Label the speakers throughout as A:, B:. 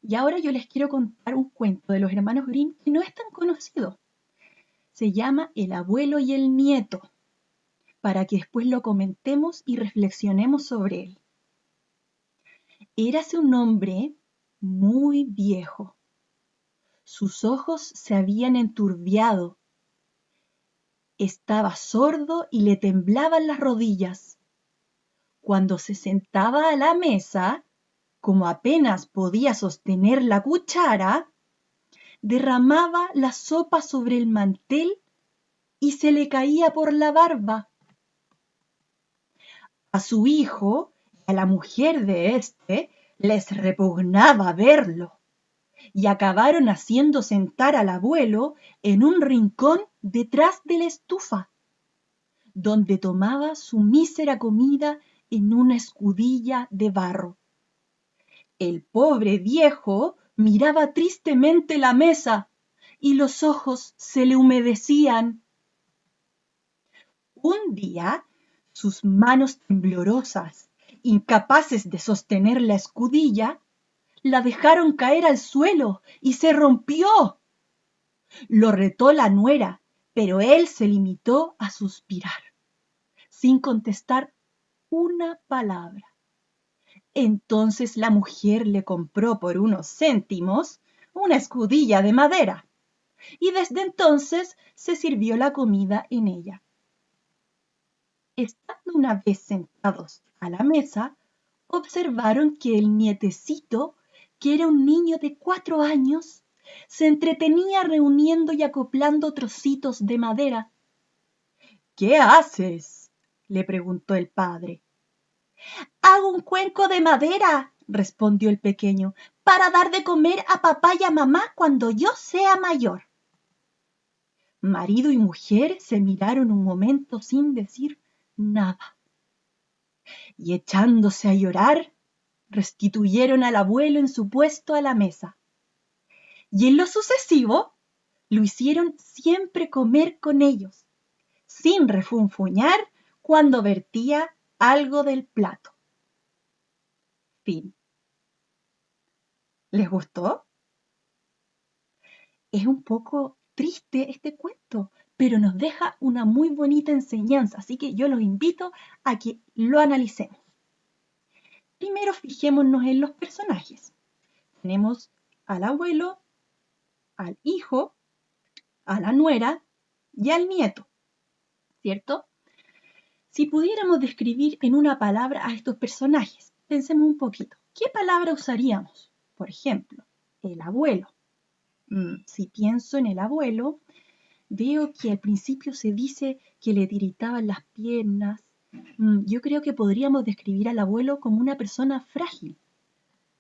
A: Y ahora yo les quiero contar un cuento de los hermanos Grimm que no es tan conocido. Se llama El abuelo y el nieto, para que después lo comentemos y reflexionemos sobre él. Érase un hombre muy viejo. Sus ojos se habían enturbiado. Estaba sordo y le temblaban las rodillas. Cuando se sentaba a la mesa, como apenas podía sostener la cuchara, derramaba la sopa sobre el mantel y se le caía por la barba. A su hijo y a la mujer de éste les repugnaba verlo y acabaron haciendo sentar al abuelo en un rincón detrás de la estufa, donde tomaba su mísera comida en una escudilla de barro. El pobre viejo miraba tristemente la mesa y los ojos se le humedecían. Un día, sus manos temblorosas, incapaces de sostener la escudilla, la dejaron caer al suelo y se rompió. Lo retó la nuera, pero él se limitó a suspirar, sin contestar una palabra. Entonces la mujer le compró por unos céntimos una escudilla de madera, y desde entonces se sirvió la comida en ella. Estando una vez sentados a la mesa, observaron que el nietecito, que era un niño de 4 años, se entretenía reuniendo y acoplando trocitos de madera. ¿Qué haces?, le preguntó el padre. Hago un cuenco de madera, respondió el pequeño, para dar de comer a papá y a mamá cuando yo sea mayor. Marido y mujer se miraron un momento sin decir nada. Y echándose a llorar, restituyeron al abuelo en su puesto a la mesa. Y en lo sucesivo, lo hicieron siempre comer con ellos, sin refunfuñar cuando vertía algo del plato. Fin. ¿Les gustó? Es un poco triste este cuento, pero nos deja una muy bonita enseñanza, así que yo los invito a que lo analicemos. Primero fijémonos en los personajes. Tenemos al abuelo, al hijo, a la nuera y al nieto, ¿cierto? Si pudiéramos describir en una palabra a estos personajes, pensemos un poquito. ¿Qué palabra usaríamos? Por ejemplo, el abuelo. Si pienso en el abuelo, veo que al principio se dice que le tiritaban las piernas. Yo creo que podríamos describir al abuelo como una persona frágil,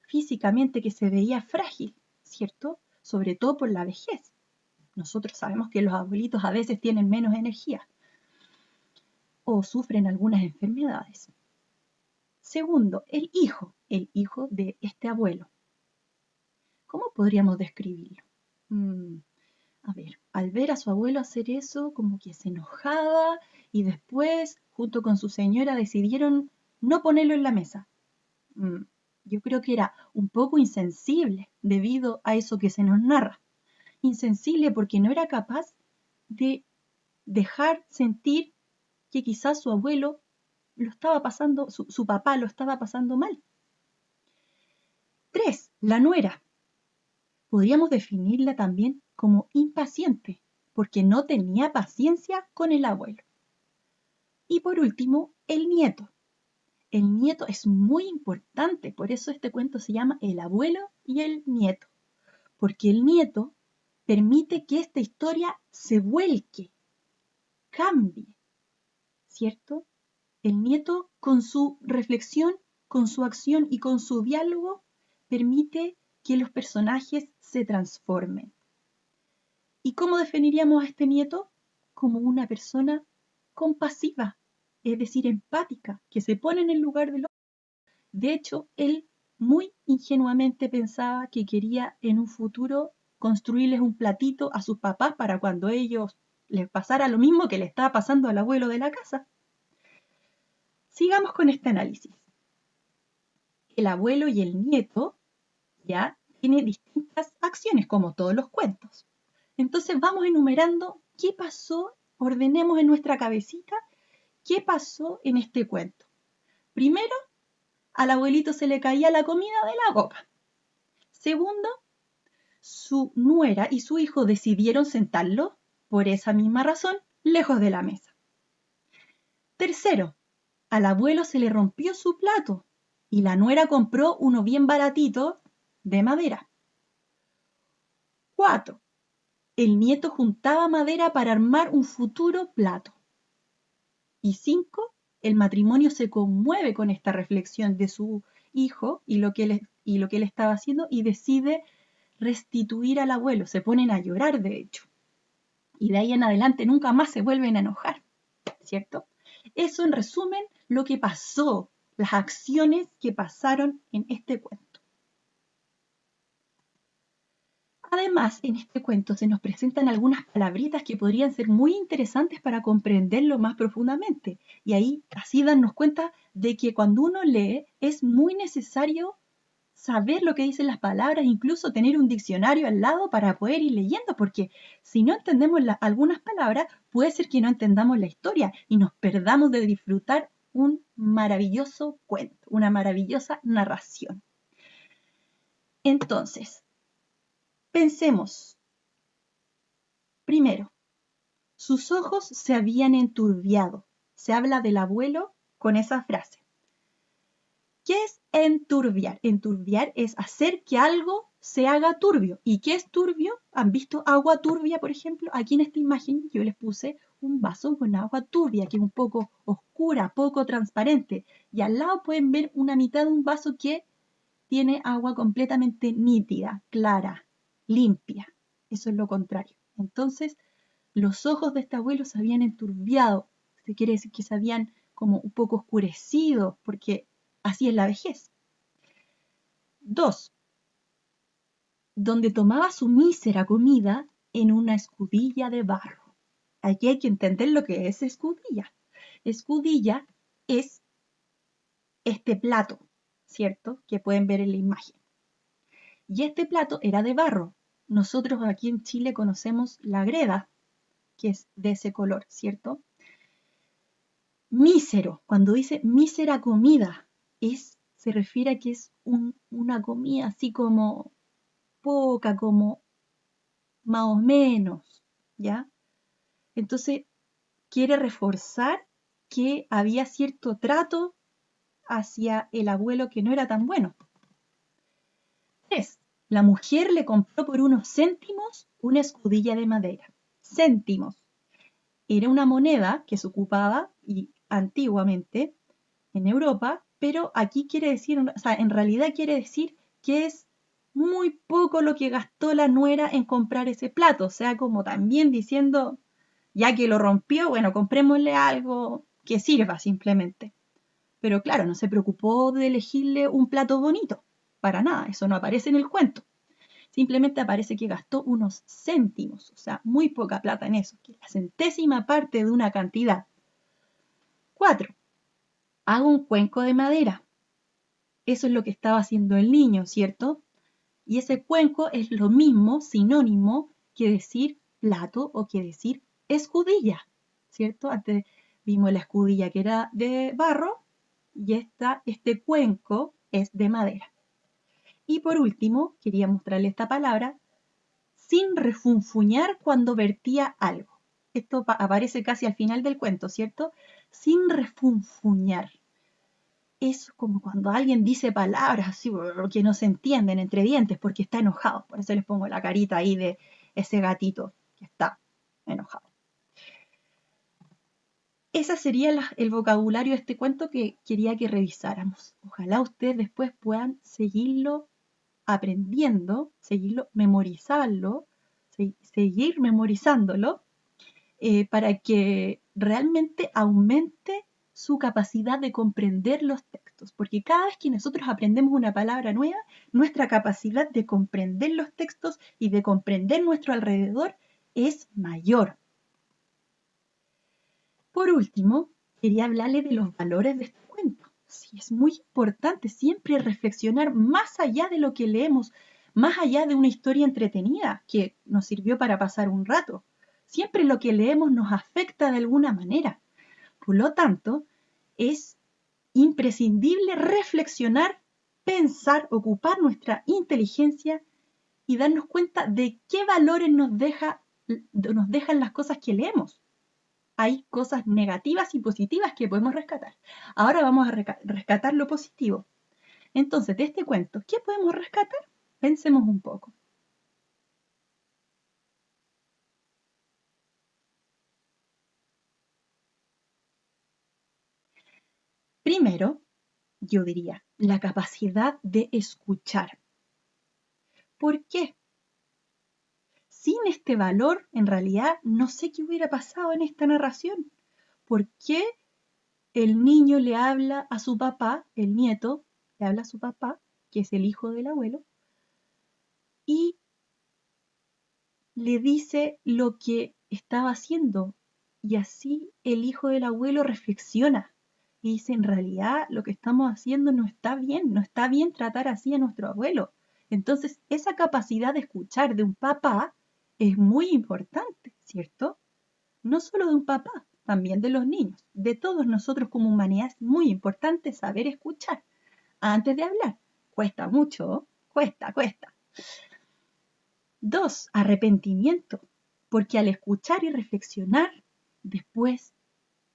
A: físicamente que se veía frágil, ¿cierto? Sobre todo por la vejez. Nosotros sabemos que los abuelitos a veces tienen menos energía o sufren algunas enfermedades. Segundo, el hijo de este abuelo. ¿Cómo podríamos describirlo? A ver, al ver a su abuelo hacer eso, como que se enojaba y después, junto con su señora, decidieron no ponerlo en la mesa. Yo creo que era un poco insensible debido a eso que se nos narra. Insensible porque no era capaz de dejar sentir que quizás su abuelo lo estaba pasando, su papá lo estaba pasando mal. 3. La nuera. Podríamos definirla también como impaciente, porque no tenía paciencia con el abuelo. Y por último, el nieto. El nieto es muy importante, por eso este cuento se llama El abuelo y el nieto, porque el nieto permite que esta historia se vuelque, cambie, ¿cierto? El nieto, con su reflexión, con su acción y con su diálogo, permite que los personajes se transformen. ¿Y cómo definiríamos a este nieto? Como una persona compasiva, es decir, empática, que se pone en el lugar del otro. De hecho, él muy ingenuamente pensaba que quería en un futuro construirles un platito a sus papás para cuando ellos les pasara lo mismo que le estaba pasando al abuelo de la casa. Sigamos con este análisis. El abuelo y el nieto, ya tiene distintas acciones, como todos los cuentos. Entonces vamos enumerando qué pasó, ordenemos en nuestra cabecita qué pasó en este cuento. Primero, al abuelito se le caía la comida de la boca. Segundo, su nuera y su hijo decidieron sentarlo, por esa misma razón, lejos de la mesa. Tercero, al abuelo se le rompió su plato y la nuera compró uno bien baratito de madera. 4. El nieto juntaba madera para armar un futuro plato. Y 5. El matrimonio se conmueve con esta reflexión de su hijo y lo que él estaba haciendo y decide restituir al abuelo. Se ponen a llorar, de hecho. Y de ahí en adelante nunca más se vuelven a enojar, ¿cierto? Eso en resumen lo que pasó, las acciones que pasaron en este cuento. Además, en este cuento se nos presentan algunas palabritas que podrían ser muy interesantes para comprenderlo más profundamente. Y ahí así darnos cuenta de que cuando uno lee es muy necesario saber lo que dicen las palabras, incluso tener un diccionario al lado para poder ir leyendo, porque si no entendemos algunas palabras, puede ser que no entendamos la historia y nos perdamos de disfrutar un maravilloso cuento, una maravillosa narración. Entonces, pensemos. Primero, sus ojos se habían enturbiado. Se habla del abuelo con esa frase. ¿Qué es enturbiar? Enturbiar es hacer que algo se haga turbio. ¿Y qué es turbio? ¿Han visto agua turbia, por ejemplo? Aquí en esta imagen yo les puse un vaso con agua turbia, que es un poco oscura, poco transparente. Y al lado pueden ver una mitad de un vaso que tiene agua completamente nítida, clara, limpia. Eso es lo contrario. Entonces, los ojos de este abuelo se habían enturbiado. Se quiere decir que se habían como un poco oscurecido, porque así es la vejez. 2. Donde tomaba su mísera comida en una escudilla de barro. Aquí hay que entender lo que es escudilla. Escudilla es este plato, ¿cierto? Que pueden ver en la imagen. Y este plato era de barro. Nosotros aquí en Chile conocemos la greda, que es de ese color, ¿cierto? Mísero, cuando dice mísera comida, se refiere a que es una comida así como poca, como más o menos, ¿ya? Entonces, quiere reforzar que había cierto trato hacia el abuelo que no era tan bueno. 3. La mujer le compró por unos céntimos una escudilla de madera. Céntimos. Era una moneda que se ocupaba y antiguamente en Europa, pero aquí quiere decir, o sea, en realidad quiere decir que es muy poco lo que gastó la nuera en comprar ese plato, o sea, como también diciendo, ya que lo rompió, bueno, comprémosle algo que sirva simplemente. Pero claro, no se preocupó de elegirle un plato bonito, para nada, eso no aparece en el cuento. Simplemente aparece que gastó unos céntimos, o sea, muy poca plata en eso, que es la centésima parte de una cantidad. 4. Hago un cuenco de madera. Eso es lo que estaba haciendo el niño, ¿cierto? Y ese cuenco es lo mismo, sinónimo, que decir plato o que decir escudilla, ¿cierto? Antes vimos la escudilla que era de barro y este cuenco es de madera. Y por último, quería mostrarle esta palabra, sin refunfuñar cuando vertía algo. Esto aparece casi al final del cuento, ¿cierto? Sin refunfuñar. Es como cuando alguien dice palabras así que no se entienden entre dientes porque está enojado. Por eso les pongo la carita ahí de ese gatito que está enojado. Ese sería el vocabulario de este cuento que quería que revisáramos. Ojalá ustedes después puedan seguirlo aprendiendo, seguirlo memorizarlo, seguir memorizándolo para que realmente aumente su capacidad de comprender los textos, porque cada vez que nosotros aprendemos una palabra nueva, nuestra capacidad de comprender los textos y de comprender nuestro alrededor es mayor. Por último, quería hablarles de los valores de este cuento. Sí, es muy importante siempre reflexionar más allá de lo que leemos, más allá de una historia entretenida que nos sirvió para pasar un rato. Siempre lo que leemos nos afecta de alguna manera. Por lo tanto, es imprescindible reflexionar, pensar, ocupar nuestra inteligencia y darnos cuenta de qué valores nos dejan las cosas que leemos. Hay cosas negativas y positivas que podemos rescatar. Ahora vamos a rescatar lo positivo. Entonces, de este cuento, ¿qué podemos rescatar? Pensemos un poco. Primero, yo diría, la capacidad de escuchar. ¿Por qué? Sin este valor, en realidad, no sé qué hubiera pasado en esta narración. ¿Por qué el niño le habla a su papá, el nieto le habla a su papá, que es el hijo del abuelo, y le dice lo que estaba haciendo? Y así el hijo del abuelo reflexiona y dice, en realidad lo que estamos haciendo no está bien tratar así a nuestro abuelo. Entonces, esa capacidad de escuchar de un papá es muy importante, ¿cierto? No solo de un papá, también de los niños, de todos nosotros como humanidad es muy importante saber escuchar antes de hablar. Cuesta mucho, cuesta. 2, arrepentimiento, porque al escuchar y reflexionar, después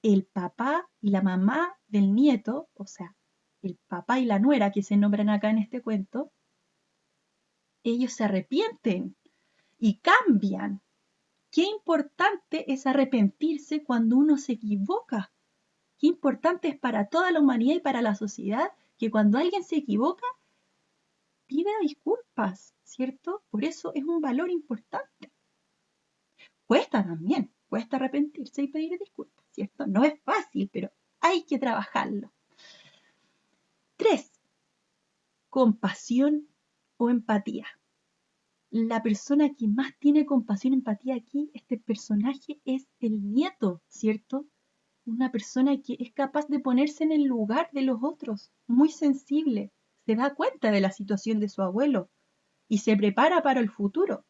A: el papá y la mamá del nieto, o sea, el papá y la nuera que se nombran acá en este cuento, ellos se arrepienten y cambian. Qué importante es arrepentirse cuando uno se equivoca. Qué importante es para toda la humanidad y para la sociedad que cuando alguien se equivoca, pida disculpas, ¿cierto? Por eso es un valor importante. Cuesta también, cuesta arrepentirse y pedir disculpas, ¿cierto? No es fácil, pero hay que trabajarlo. 3, compasión o empatía. La persona que más tiene compasión y empatía aquí, este personaje, es el nieto, ¿cierto? Una persona que es capaz de ponerse en el lugar de los otros, muy sensible, se da cuenta de la situación de su abuelo y se prepara para el futuro.